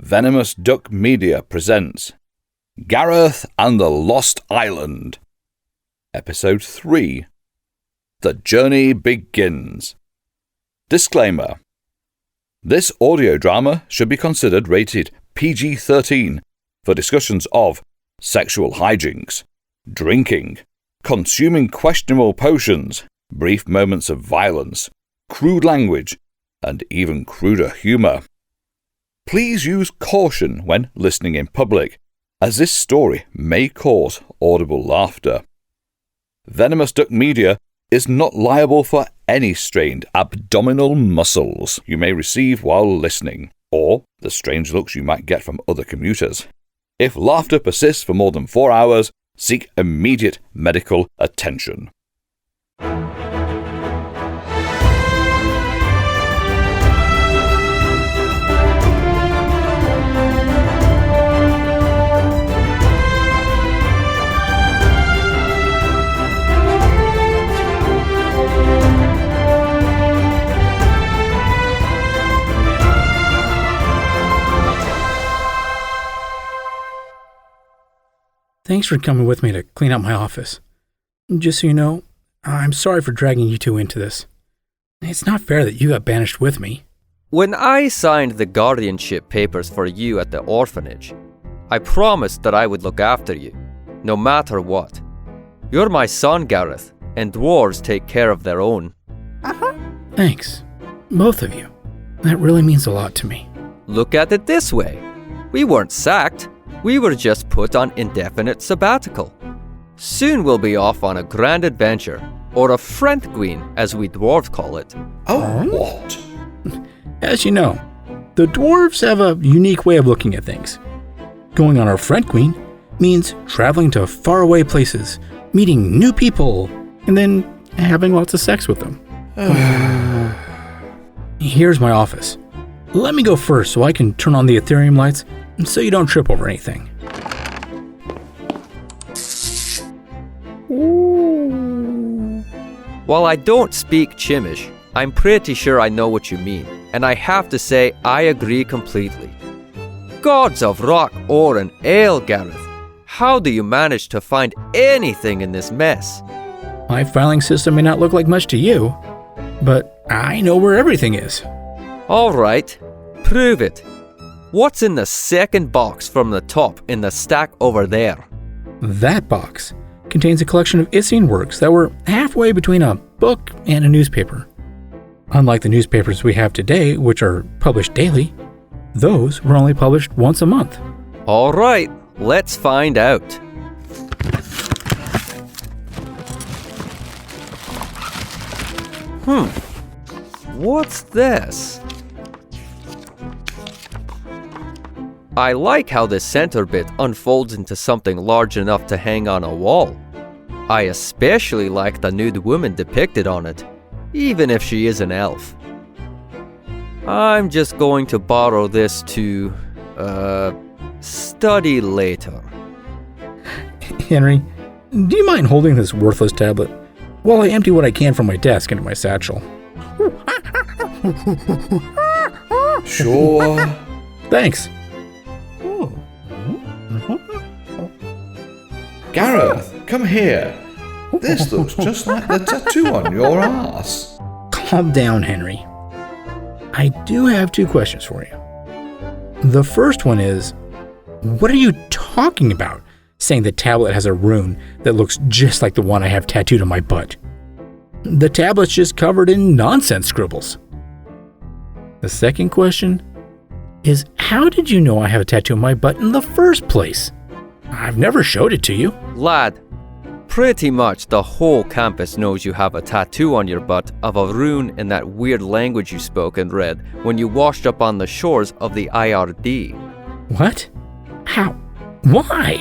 Venomous Duck Media presents Gareth and the Lost Island. Episode 3. The Journey Begins. Disclaimer. This audio drama should be considered rated PG-13 for discussions of sexual hijinks, drinking, consuming questionable potions, brief moments of violence, crude language, and even cruder humour. Please use caution when listening in public, as this story may cause audible laughter. Venomous Duck Media is not liable for any strained abdominal muscles you may receive while listening, or the strange looks you might get from other commuters. If laughter persists for more than 4 hours, seek immediate medical attention. Thanks for coming with me to clean out my office. Just so you know, I'm sorry for dragging you two into this. It's not fair that you got banished with me. When I signed the guardianship papers for you at the orphanage, I promised that I would look after you, no matter what. You're my son, Gareth, and dwarves take care of their own. Thanks. Both of you. That really means a lot to me. Look at it this way. We weren't sacked. We were just put on indefinite sabbatical. Soon we'll be off on a grand adventure, or a Frentguin, as we dwarves call it. Oh, what? As you know, the dwarves have a unique way of looking at things. Going on our Frentguin means traveling to faraway places, meeting new people, and then having lots of sex with them. Here's my office. Let me go first so I can turn on the Ethereum lights so you don't trip over anything. Ooh. While I don't speak Chimish, I'm pretty sure I know what you mean, and I have to say I agree completely. Gods of rock, ore, and ale, Gareth. How do you manage to find anything in this mess? My filing system may not look like much to you, but I know where everything is. All right, prove it. What's in the second box from the top in the stack over there? That box contains a collection of Isian works that were halfway between a book and a newspaper. Unlike the newspapers we have today, which are published daily, those were only published once a month. All right, let's find out. What's this? I like how the center bit unfolds into something large enough to hang on a wall. I especially like the nude woman depicted on it, even if she is an elf. I'm just going to borrow this to, study later. Henry, do you mind holding this worthless tablet while I empty what I can from my desk into my satchel? Sure. Thanks. Gareth, come here. This looks just like the tattoo on your ass. Calm down, Henry. I do have 2 questions for you. The first one is, what are you talking about, saying the tablet has a rune that looks just like the one I have tattooed on my butt? The tablet's just covered in nonsense scribbles. The second question is, how did you know I have a tattoo on my butt in the first place? I've never showed it to you. Lad, pretty much the whole campus knows you have a tattoo on your butt of a rune in that weird language you spoke and read when you washed up on the shores of the IRD. What? How? Why?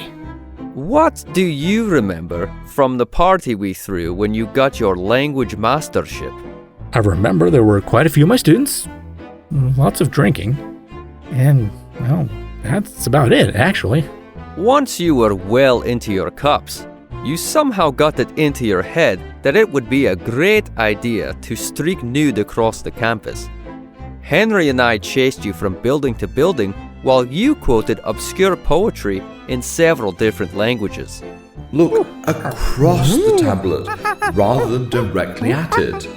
What do you remember from the party we threw when you got your language mastership? I remember there were quite a few of my students, lots of drinking, and, well, that's about it, actually. Once you were well into your cups, you somehow got it into your head that it would be a great idea to streak nude across the campus. Henry and I chased you from building to building while you quoted obscure poetry in several different languages. Look across the tablet rather than directly at it.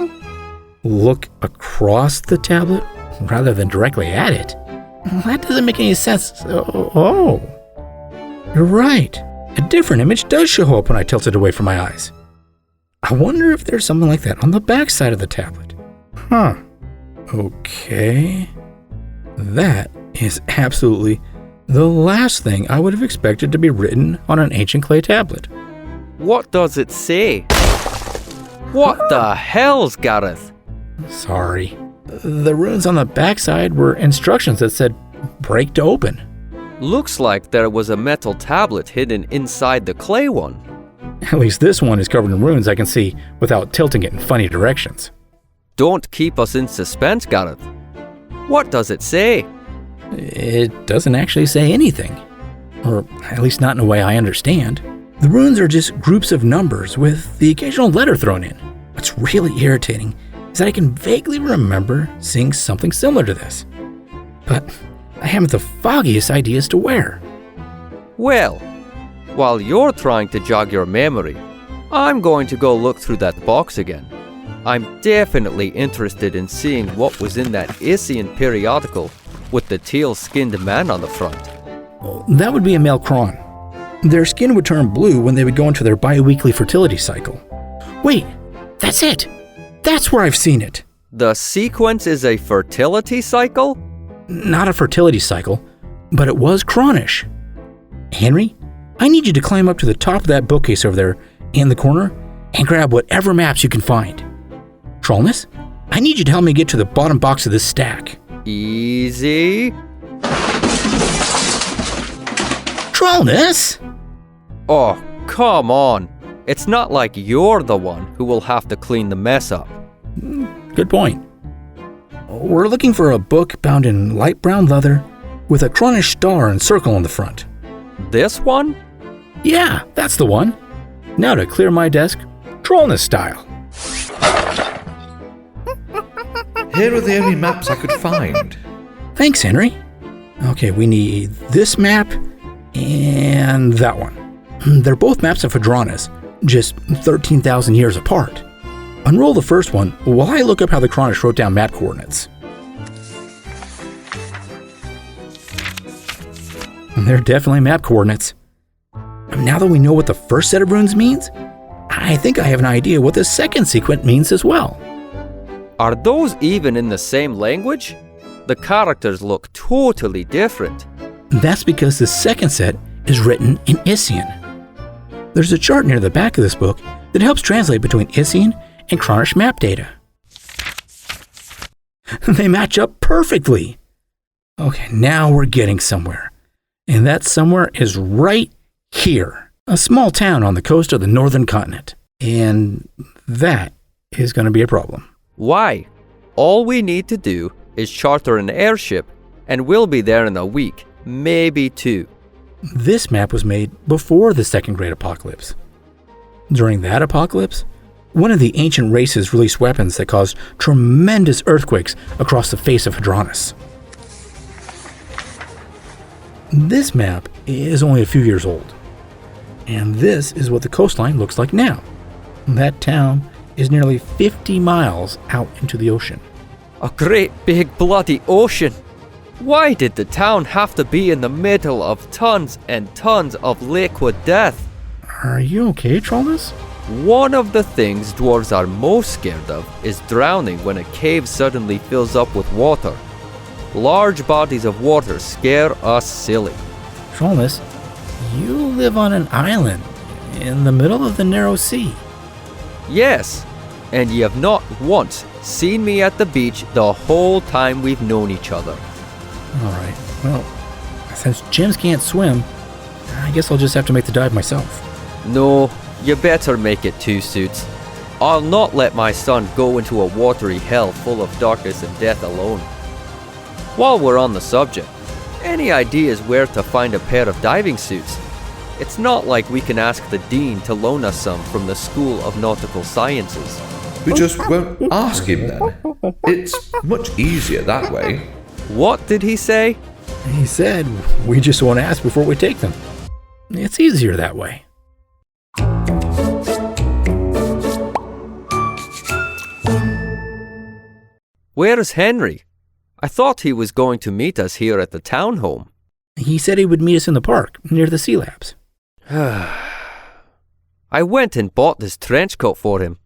Look across the tablet rather than directly at it? That doesn't make any sense. Oh, you're right. A different image does show up when I tilt it away from my eyes. I wonder if there's something like that on the back side of the tablet. Huh. Okay. That is absolutely the last thing I would have expected to be written on an ancient clay tablet. What does it say? What the hell's Gareth? Sorry. The runes on the backside were instructions that said break to open. Looks like there was a metal tablet hidden inside the clay one. At least this one is covered in runes I can see without tilting it in funny directions. Don't keep us in suspense, Gareth. What does it say? It doesn't actually say anything. Or at least not in a way I understand. The runes are just groups of numbers with the occasional letter thrown in. What's really irritating is that I can vaguely remember seeing something similar to this. But I haven't the foggiest idea as to where. Well, while you're trying to jog your memory, I'm going to go look through that box again. I'm definitely interested in seeing what was in that Isian periodical with the teal-skinned man on the front. That would be a male cron. Their skin would turn blue when they would go into their bi-weekly fertility cycle. Wait, that's it! That's where I've seen it! The sequence is a fertility cycle? Not a fertility cycle, but it was cronish. Henry, I need you to climb up to the top of that bookcase over there in the corner and grab whatever maps you can find. Trollness, I need you to help me get to the bottom box of this stack. Easy. Trollness? Oh, come on. It's not like you're the one who will have to clean the mess up. Good point. We're looking for a book bound in light brown leather with a cronish star and circle on the front. This one? Yeah, that's the one. Now to clear my desk, Trollness style. Here are the only maps I could find. Thanks, Henry. Okay, we need this map and that one. They're both maps of Hadronis, just 13,000 years apart. Unroll the first one while I look up how the Cronish wrote down map coordinates. They're definitely map coordinates. Now that we know what the first set of runes means, I think I have an idea what the second sequence means as well. Are those even in the same language? The characters look totally different. That's because the second set is written in Isian. There's a chart near the back of this book that helps translate between Isian and Cronish map data. They match up perfectly. Okay, now we're getting somewhere. And that somewhere is right here, a small town on the coast of the northern continent. And that is going to be a problem. Why? All we need to do is charter an airship and we'll be there in a week, maybe 2. This map was made before the Second Great Apocalypse. During that apocalypse, one of the ancient races released weapons that caused tremendous earthquakes across the face of Hadronis. This map is only a few years old, and this is what the coastline looks like now. That town is nearly 50 miles out into the ocean. A great big bloody ocean. Why did the town have to be in the middle of tons and tons of liquid death? Are you okay, Trollness? One of the things dwarves are most scared of is drowning when a cave suddenly fills up with water. Large bodies of water scare us silly. Trollness, you live on an island in the middle of the narrow sea. Yes, and you have not once seen me at the beach the whole time we've known each other. Alright, well, since Jims can't swim, I guess I'll just have to make the dive myself. No, you better make it 2 suits. I'll not let my son go into a watery hell full of darkness and death alone. While we're on the subject, any ideas where to find a pair of diving suits? It's not like we can ask the dean to loan us some from the School of Nautical Sciences. We just won't ask him then. It's much easier that way. What did he say? He said we just won't ask before we take them. It's easier that way. Where's Henry? I thought he was going to meet us here at the townhome. He said he would meet us in the park near the sea labs. I went and bought this trench coat for him.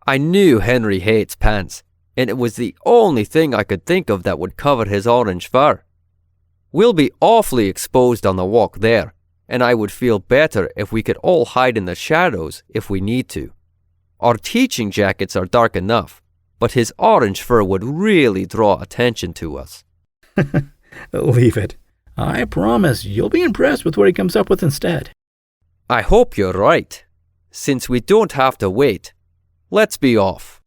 I knew Henry hates pants, and it was the only thing I could think of that would cover his orange fur. We'll be awfully exposed on the walk there, and I would feel better if we could all hide in the shadows if we need to. Our teaching jackets are dark enough, but his orange fur would really draw attention to us. Leave it. I promise you'll be impressed with what he comes up with instead. I hope you're right. Since we don't have to wait, let's be off.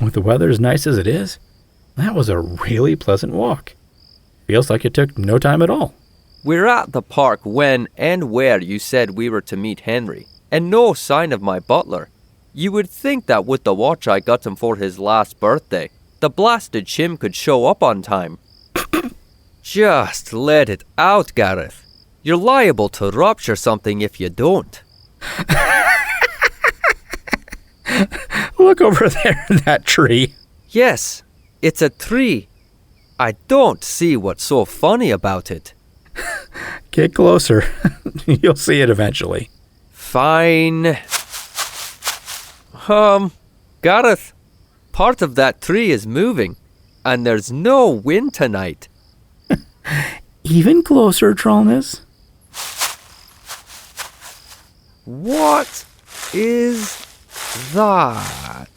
With the weather as nice as it is, that was a really pleasant walk. Feels like it took no time at all. We're at the park when and where you said we were to meet Henry, and no sign of my butler. You would think that with the watch I got him for his last birthday, the blasted chim could show up on time. Just let it out, Gareth. You're liable to rupture something if you don't. Look over there in that tree. Yes, it's a tree. I don't see what's so funny about it. Get closer. You'll see it eventually. Fine. Gareth, part of that tree is moving, and there's no wind tonight. Even closer, Trollness. What is that?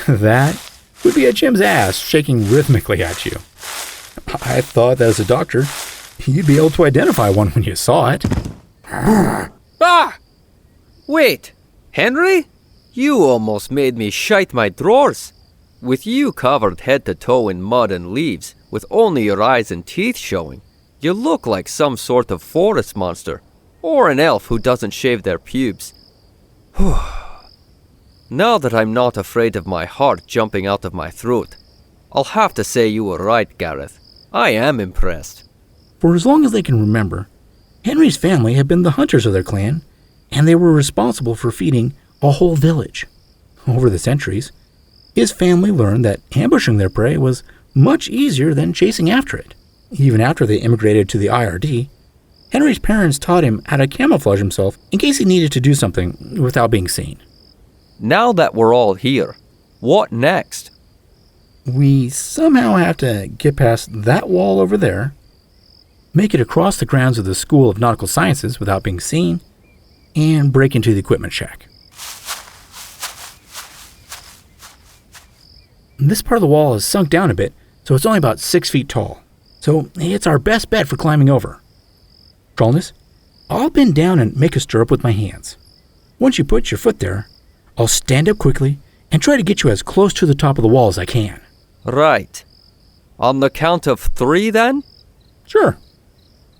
That would be a chim's ass shaking rhythmically at you. I thought that as a doctor, you'd be able to identify one when you saw it. Ah! Wait, Henry? You almost made me shite my drawers. With you covered head to toe in mud and leaves, with only your eyes and teeth showing, you look like some sort of forest monster, or an elf who doesn't shave their pubes. Now that I'm not afraid of my heart jumping out of my throat, I'll have to say you were right, Gareth. I am impressed. For as long as they can remember, Henry's family had been the hunters of their clan, and they were responsible for feeding a whole village. Over the centuries, his family learned that ambushing their prey was much easier than chasing after it. Even after they immigrated to the IRD, Henry's parents taught him how to camouflage himself in case he needed to do something without being seen. Now that we're all here, what next? We somehow have to get past that wall over there, make it across the grounds of the School of Nautical Sciences without being seen, and break into the equipment shack. This part of the wall is sunk down a bit, so it's only about 6 feet tall. So it's our best bet for climbing over. Trollness, I'll bend down and make a stirrup with my hands. Once you put your foot there, I'll stand up quickly and try to get you as close to the top of the wall as I can. Right. On the count of 3 then? Sure.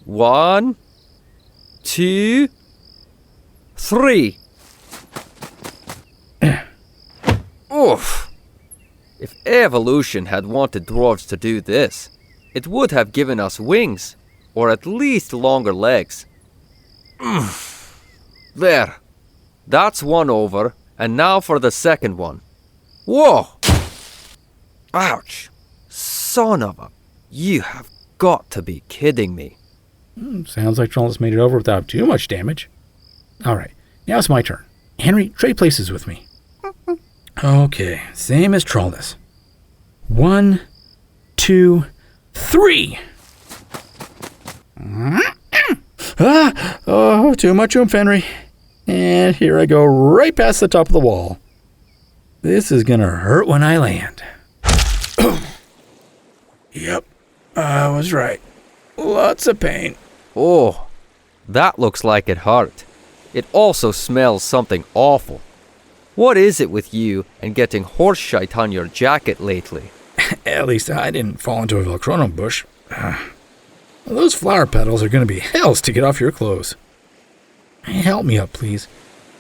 1, 2, 3. Oof. If evolution had wanted dwarves to do this, it would have given us wings, or at least longer legs. There. That's one over, and now for the second one. Whoa! Ouch. Son of a... You have got to be kidding me. Sounds like Trollness made it over without too much damage. All right, now it's my turn. Henry, trade places with me. Okay, same as Trollness. 1, 2, 3. Oh, too much oomph, Henry. And here I go right past the top of the wall. This is gonna hurt when I land. Yep, I was right. Lots of pain. Oh, that looks like it hurt. It also smells something awful. What is it with you and getting horse shite on your jacket lately? At least I didn't fall into a Velcronum bush. Those flower petals are going to be hells to get off your clothes. Help me up, please.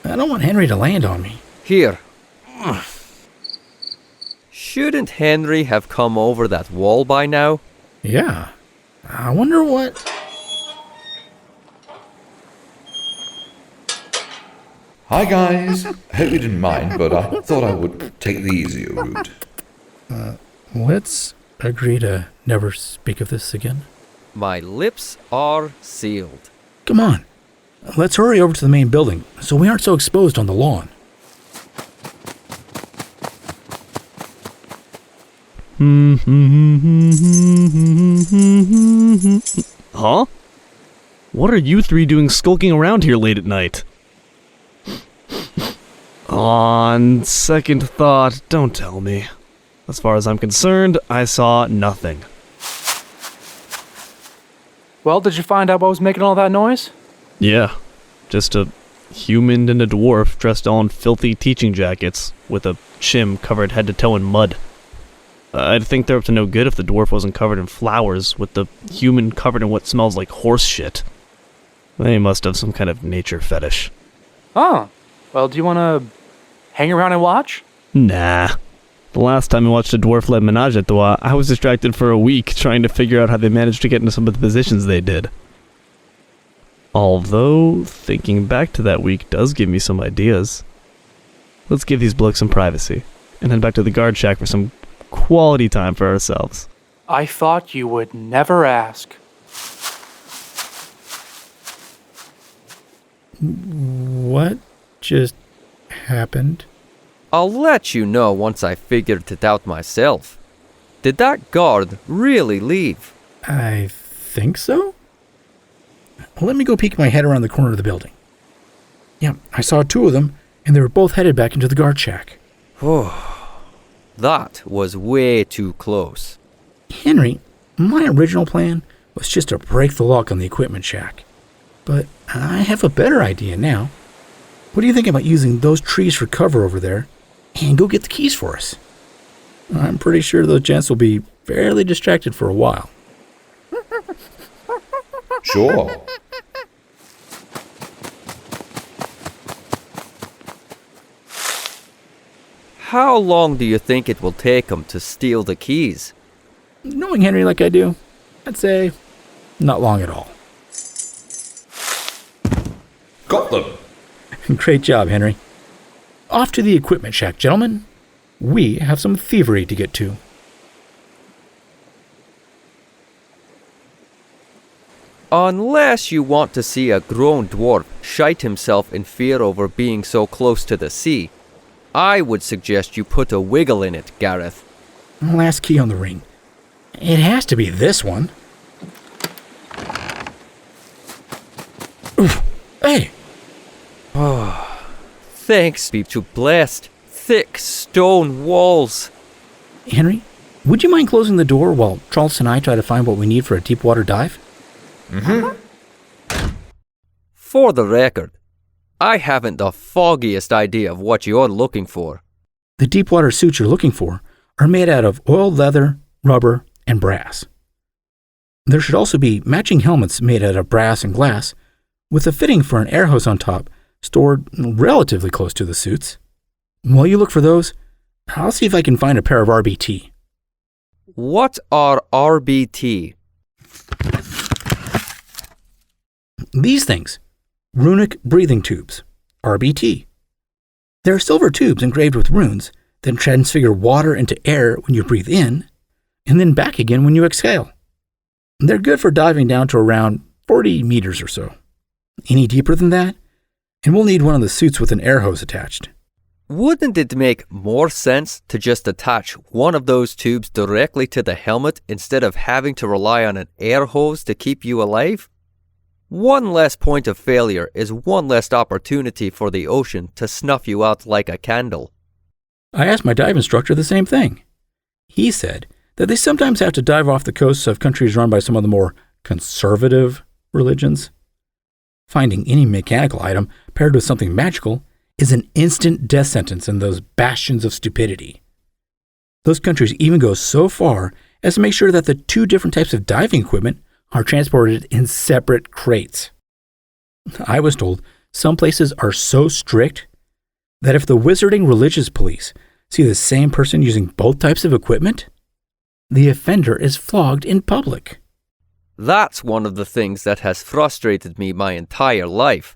I don't want Henry to land on me. Here, Shouldn't Henry have come over that wall by now? Yeah. I wonder what... Hi guys, I hope you didn't mind, but I thought I would take the easier route. Let's agree to never speak of this again. My lips are sealed. Come on. Let's hurry over to the main building so we aren't so exposed on the lawn. Huh? What are you three doing skulking around here late at night? On second thought, don't tell me. As far as I'm concerned, I saw nothing. Well, did you find out what was making all that noise? Yeah, just a human and a dwarf dressed all in filthy teaching jackets, with a chim covered head to toe in mud. I'd think they're up to no good if the dwarf wasn't covered in flowers, with the human covered in what smells like horse shit. They must have some kind of nature fetish. Oh, well, do you want to hang around and watch? Nah. The last time I watched a dwarf-led menage a trois, I was distracted for a week trying to figure out how they managed to get into some of the positions they did. Although, thinking back to that week does give me some ideas. Let's give these blokes some privacy, and head back to the guard shack for some quality time for ourselves. I thought you would never ask. What just happened? I'll let you know once I figured it out myself. Did that guard really leave? I think so. Let me go peek my head around the corner of the building. Yeah, I saw two of them, and they were both headed back into the guard shack. That was way too close. Henry, my original plan was just to break the lock on the equipment shack. But I have a better idea now. What do you think about using those trees for cover over there and go get the keys for us? I'm pretty sure those gents will be fairly distracted for a while. Sure. How long do you think it will take them to steal the keys? Knowing Henry like I do, I'd say not long at all. Got them. Great job, Henry. Off to the equipment shack, gentlemen. We have some thievery to get to. Unless you want to see a grown dwarf shite himself in fear over being so close to the sea, I would suggest you put a wiggle in it, Gareth. Last key on the ring. It has to be this one. Oof. Hey! Thanks be to blessed, thick stone walls. Henry, would you mind closing the door while Charles and I try to find what we need for a deep water dive? For the record, I haven't the foggiest idea of what you're looking for. The deep water suits you're looking for are made out of oiled leather, rubber, and brass. There should also be matching helmets made out of brass and glass, with a fitting for an air hose on top, stored relatively close to the suits. While you look for those, I'll see if I can find a pair of RBT. What are RBT? These things, runic breathing tubes, RBT. They're silver tubes engraved with runes that transfigure water into air when you breathe in, and then back again when you exhale. They're good for diving down to around 40 meters or so. Any deeper than that, and we'll need one of the suits with an air hose attached. Wouldn't it make more sense to just attach one of those tubes directly to the helmet instead of having to rely on an air hose to keep you alive? One less point of failure is one less opportunity for the ocean to snuff you out like a candle. I asked my dive instructor the same thing. He said that they sometimes have to dive off the coasts of countries run by some of the more conservative religions. Finding any mechanical item paired with something magical is an instant death sentence in those bastions of stupidity. Those countries even go so far as to make sure that the two different types of diving equipment are transported in separate crates. I was told some places are so strict that if the wizarding religious police see the same person using both types of equipment, the offender is flogged in public. That's one of the things that has frustrated me my entire life.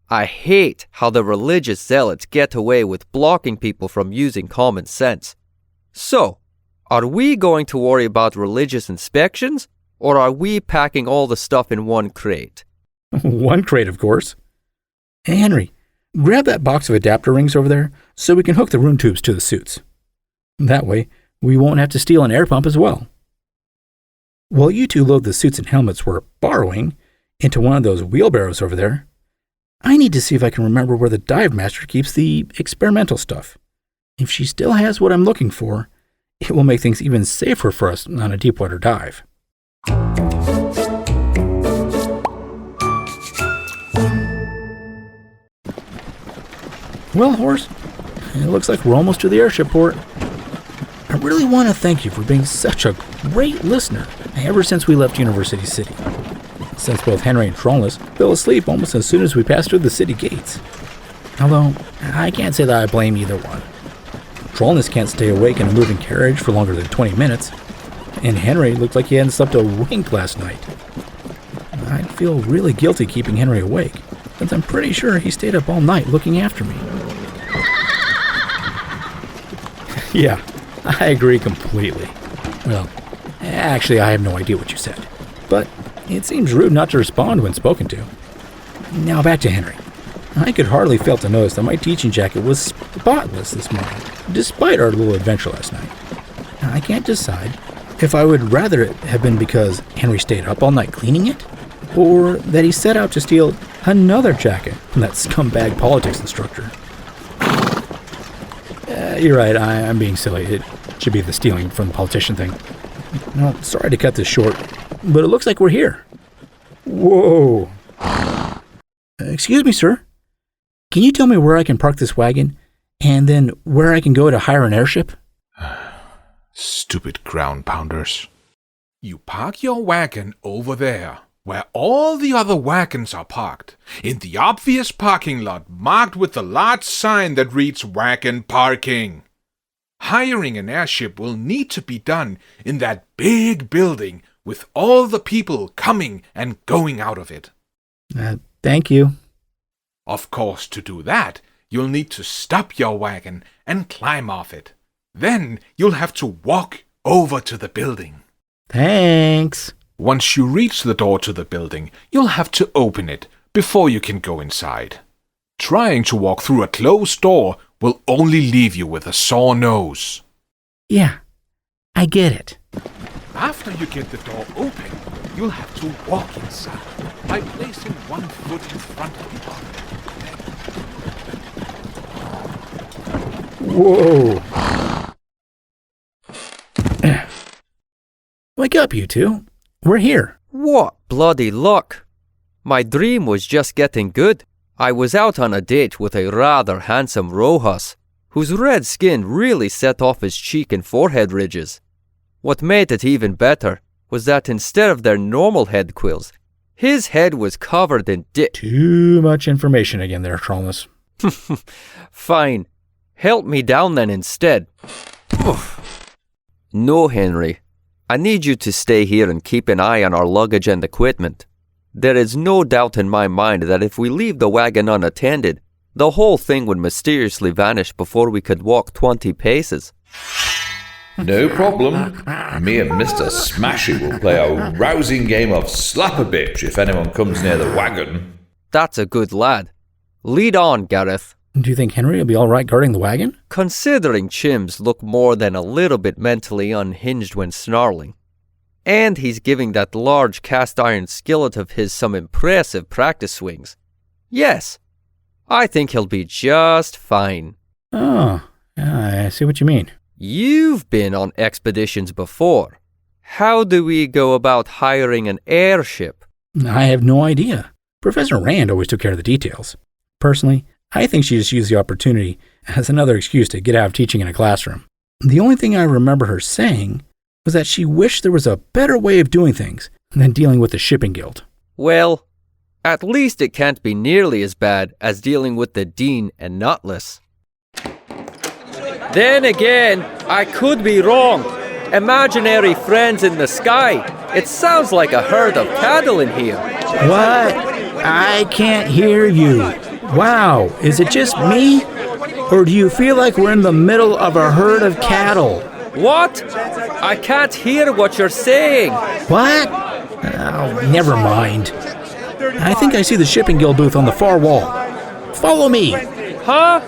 I hate how the religious zealots get away with blocking people from using common sense. So, are we going to worry about religious inspections, or are we packing all the stuff in one crate? One crate, of course. Hey, Henry, grab that box of adapter rings over there so we can hook the rune tubes to the suits. That way, we won't have to steal an air pump as well. While you two load the suits and helmets we're borrowing into one of those wheelbarrows over there, I need to see if I can remember where the dive master keeps the experimental stuff. If she still has what I'm looking for, it will make things even safer for us on a deepwater dive. Well, Horse, it looks like we're almost to the airship port. I really want to thank you for being such a great listener ever since we left University City. Since both Henry and Trollness fell asleep almost as soon as we passed through the city gates. Although, I can't say that I blame either one. Trollness can't stay awake in a moving carriage for longer than 20 minutes, and Henry looked like he hadn't slept a wink last night. I'd feel really guilty keeping Henry awake, since I'm pretty sure he stayed up all night looking after me. Yeah, I agree completely. Well, actually, I have no idea what you said, but it seems rude not to respond when spoken to. Now back to Henry. I could hardly fail to notice that my teaching jacket was spotless this morning, despite our little adventure last night. I can't decide if I would rather it have been because Henry stayed up all night cleaning it, or that he set out to steal another jacket from that scumbag politics instructor. You're right, I'm being silly. It should be the stealing from the politician thing. No, sorry to cut this short, but it looks like we're here. Whoa. Excuse me, sir. Can you tell me where I can park this wagon, and then where I can go to hire an airship? Stupid ground pounders. You park your wagon over there, where all the other wagons are parked, in the obvious parking lot marked with the large sign that reads Wagon Parking. Hiring an airship will need to be done in that big building with all the people coming and going out of it. Thank you. Of course, to do that, you'll need to stop your wagon and climb off it. Then you'll have to walk over to the building. Thanks. Once you reach the door to the building, you'll have to open it before you can go inside. Trying to walk through a closed door will only leave you with a sore nose. Yeah, I get it. After you get the door open, you'll have to walk inside by placing one foot in front of the other. Whoa. Wake up, you two. We're here. What bloody luck! My dream was just getting good. I was out on a date with a rather handsome Rojas, whose red skin really set off his cheek and forehead ridges. What made it even better was that instead of their normal head quills, his head was covered in Too much information again there, Trollness. Fine. Help me down then instead. No, Henry. I need you to stay here and keep an eye on our luggage and equipment. There is no doubt in my mind that if we leave the wagon unattended, the whole thing would mysteriously vanish before we could walk 20 paces. No problem. Me and Mr. Smashy will play a rousing game of slap-a-bitch if anyone comes near the wagon. That's a good lad. Lead on, Gareth. Do you think Henry will be all right guarding the wagon? Considering Chims look more than a little bit mentally unhinged when snarling. And he's giving that large cast-iron skillet of his some impressive practice swings. Yes, I think he'll be just fine. Oh, I see what you mean. You've been on expeditions before. How do we go about hiring an airship? I have no idea. Professor Rand always took care of the details. Personally, I think she just used the opportunity as another excuse to get out of teaching in a classroom. The only thing I remember her saying was that she wished there was a better way of doing things than dealing with the shipping guild. Well, at least it can't be nearly as bad as dealing with the Dean and Nutless. Then again, I could be wrong. Imaginary friends in the sky. It sounds like a herd of cattle in here. What? I can't hear you. Wow, is it just me? Or do you feel like we're in the middle of a herd of cattle? What? I can't hear what you're saying. What? Oh, never mind. I think I see the shipping guild booth on the far wall. Follow me. Huh?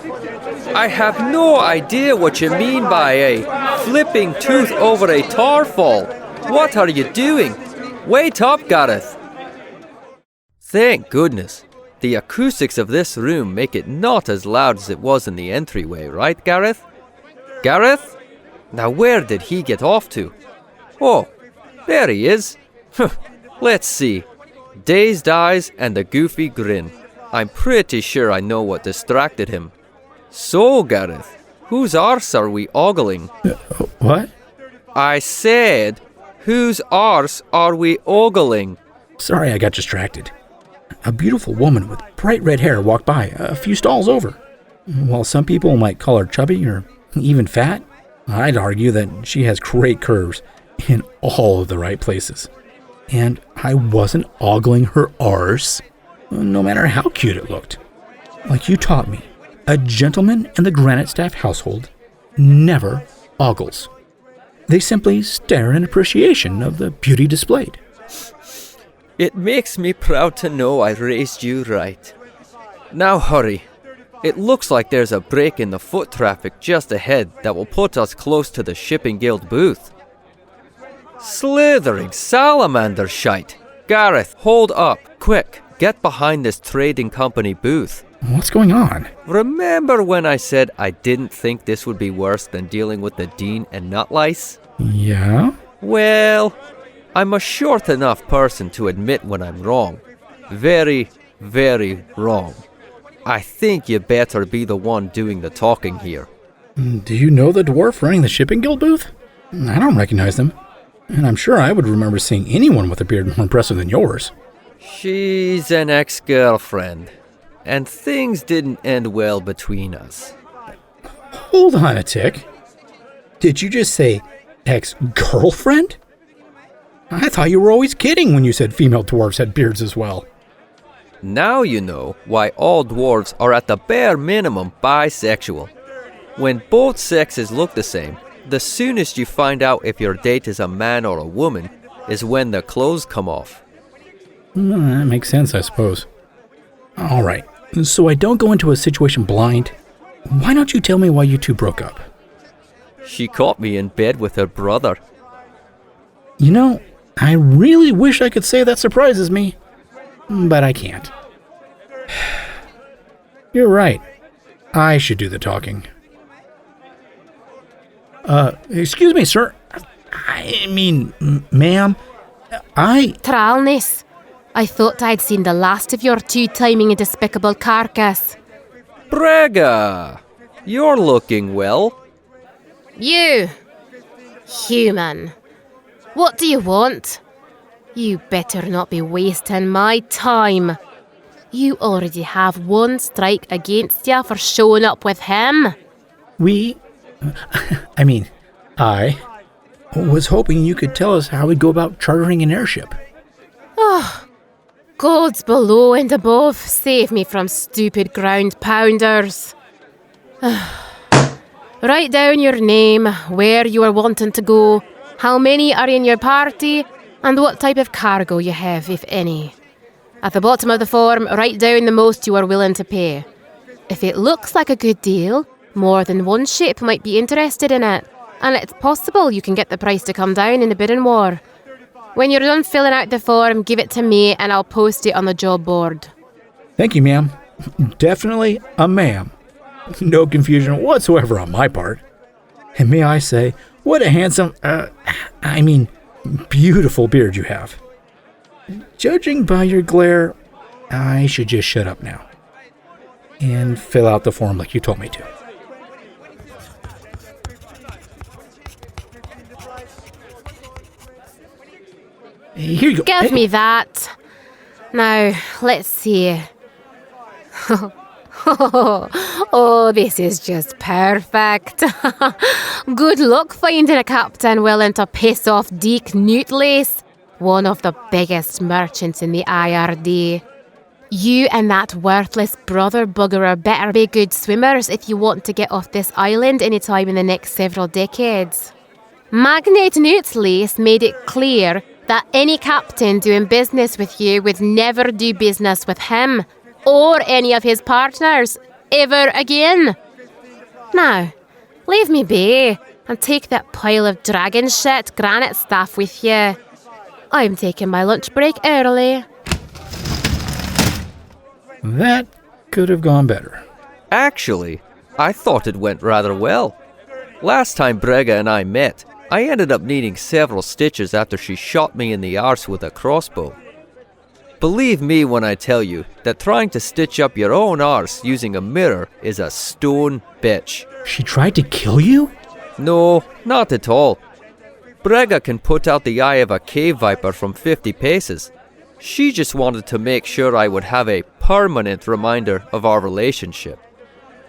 I have no idea what you mean by a flipping tooth over a tarfall. What are you doing? Wait up, Gareth. Thank goodness. The acoustics of this room make it not as loud as it was in the entryway, right, Gareth? Gareth? Now where did he get off to? Oh, there he is. Let's see. Dazed eyes and a goofy grin. I'm pretty sure I know what distracted him. So, Gareth, whose arse are we ogling? What? I said, whose arse are we ogling? Sorry, I got distracted. A beautiful woman with bright red hair walked by a few stalls over. While some people might call her chubby or even fat, I'd argue that she has great curves in all of the right places. And I wasn't ogling her arse, no matter how cute it looked. Like you taught me, a gentleman in the Granite Staff household never ogles. They simply stare in appreciation of the beauty displayed. It makes me proud to know I raised you right. Now hurry. It looks like there's a break in the foot traffic just ahead that will put us close to the shipping guild booth. Slithering salamander shite. Gareth, hold up. Quick, get behind this trading company booth. What's going on? Remember when I said I didn't think this would be worse than dealing with the dean and nutlice? Yeah? Well, I'm a short enough person to admit when I'm wrong. Very, very wrong. I think you better be the one doing the talking here. Do you know the dwarf running the shipping guild booth? I don't recognize them. And I'm sure I would remember seeing anyone with a beard more impressive than yours. She's an ex-girlfriend. And things didn't end well between us. Hold on a tick. Did you just say ex-girlfriend? I thought you were always kidding when you said female dwarves had beards as well. Now you know why all dwarves are at the bare minimum bisexual. When both sexes look the same, the soonest you find out if your date is a man or a woman is when their clothes come off. That makes sense, I suppose. All right, so I don't go into a situation blind. Why don't you tell me why you two broke up? She caught me in bed with her brother. You know, I really wish I could say that surprises me, but I can't. You're right. I should do the talking. Excuse me, sir. I mean, ma'am, Tralness. I thought I'd seen the last of your two-timing and despicable carcass. Brega! You're looking well. You! Human. What do you want? You better not be wasting my time. You already have one strike against you for showing up with him. I was hoping you could tell us how we go about chartering an airship. Oh, gods below and above, save me from stupid ground pounders. Write down your name, where you are wanting to go, how many are in your party, and what type of cargo you have, if any. At the bottom of the form, write down the most you are willing to pay. If it looks like a good deal, more than one ship might be interested in it, and it's possible you can get the price to come down in the bidding war. When you're done filling out the form, give it to me and I'll post it on the job board. Thank you, ma'am. Definitely a ma'am. No confusion whatsoever on my part. And may I say, what a handsome, beautiful beard you have. Judging by your glare, I should just shut up now and fill out the form like you told me to. Here you go. Give me that. Now, let's see. Oh, this is just perfect. Good luck finding a captain willing to piss off Deke Newtlace, one of the biggest merchants in the IRD. You and that worthless brother buggerer better be good swimmers if you want to get off this island any time in the next several decades. Magnate Newtlace made it clear that any captain doing business with you would never do business with him or any of his partners ever again. Now, leave me be and take that pile of dragon shit granite staff with you. I'm taking my lunch break early. That could have gone better. Actually, I thought it went rather well. Last time Brega and I met, I ended up needing several stitches after she shot me in the arse with a crossbow. Believe me when I tell you that trying to stitch up your own arse using a mirror is a stone bitch. She tried to kill you? No, not at all. Brega can put out the eye of a cave viper from 50 paces. She just wanted to make sure I would have a permanent reminder of our relationship.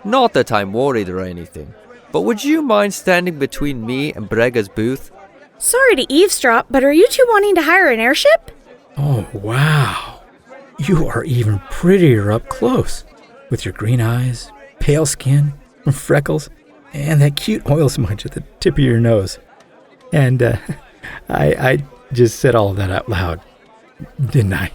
Not that I'm worried or anything, but would you mind standing between me and Brega's booth? Sorry to eavesdrop, but are you two wanting to hire an airship? Oh, wow. You are even prettier up close, with your green eyes, pale skin, freckles, and that cute oil smudge at the tip of your nose. And I just said all of that out loud, didn't I?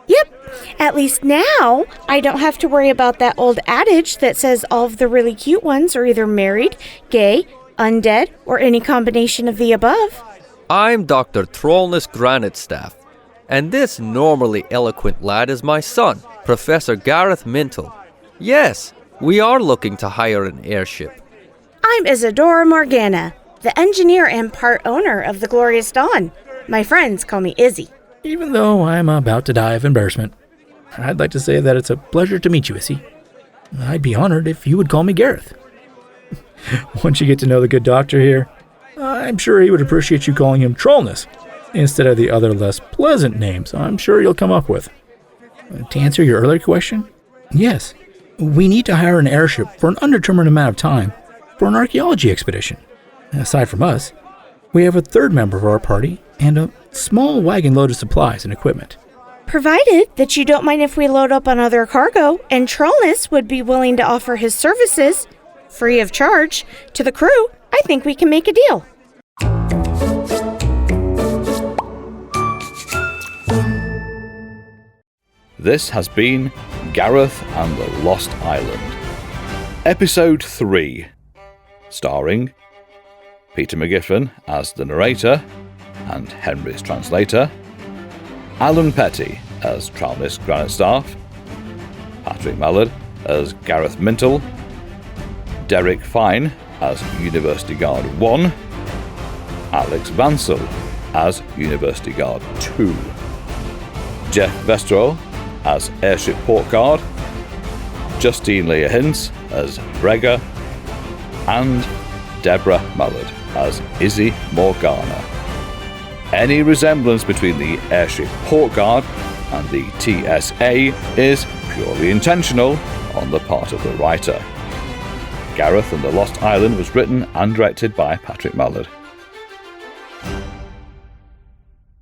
Yep. At least now, I don't have to worry about that old adage that says all of the really cute ones are either married, gay, undead, or any combination of the above. I'm Dr. Trollness Granitstaff, and this normally eloquent lad is my son, Professor Gareth Mintle. Yes, we are looking to hire an airship. I'm Isadora Morgana, the engineer and part owner of the Glorious Dawn. My friends call me Izzy. Even though I'm about to die of embarrassment, I'd like to say that it's a pleasure to meet you, Issy. I'd be honored if you would call me Gareth. Once you get to know the good doctor here, I'm sure he would appreciate you calling him Trollness instead of the other less pleasant names I'm sure you'll come up with. To answer your earlier question, yes, we need to hire an airship for an undetermined amount of time for an archaeology expedition. Aside from us, we have a third member of our party and a small wagon load of supplies and equipment. Provided that you don't mind if we load up on other cargo, and Trollness would be willing to offer his services, free of charge, to the crew, I think we can make a deal. This has been Gareth and the Lost Island. Episode 3. Starring Peter McGiffin as the narrator and Henry's translator, Alan Petty as Trollness Granitstaff, Patrick Mallard as Gareth Mintle, Derek Fine as University Guard 1, Alex Vansel as University Guard 2, Jeff Vesterol as Airship Port Guard, Justine Leah Hintz as Brega, and Deborah Mallard as Izzy Morgana. Any resemblance between the Airship Port Guard and the TSA is purely intentional on the part of the writer. Gareth and the Lost Island was written and directed by Patrick Mallard.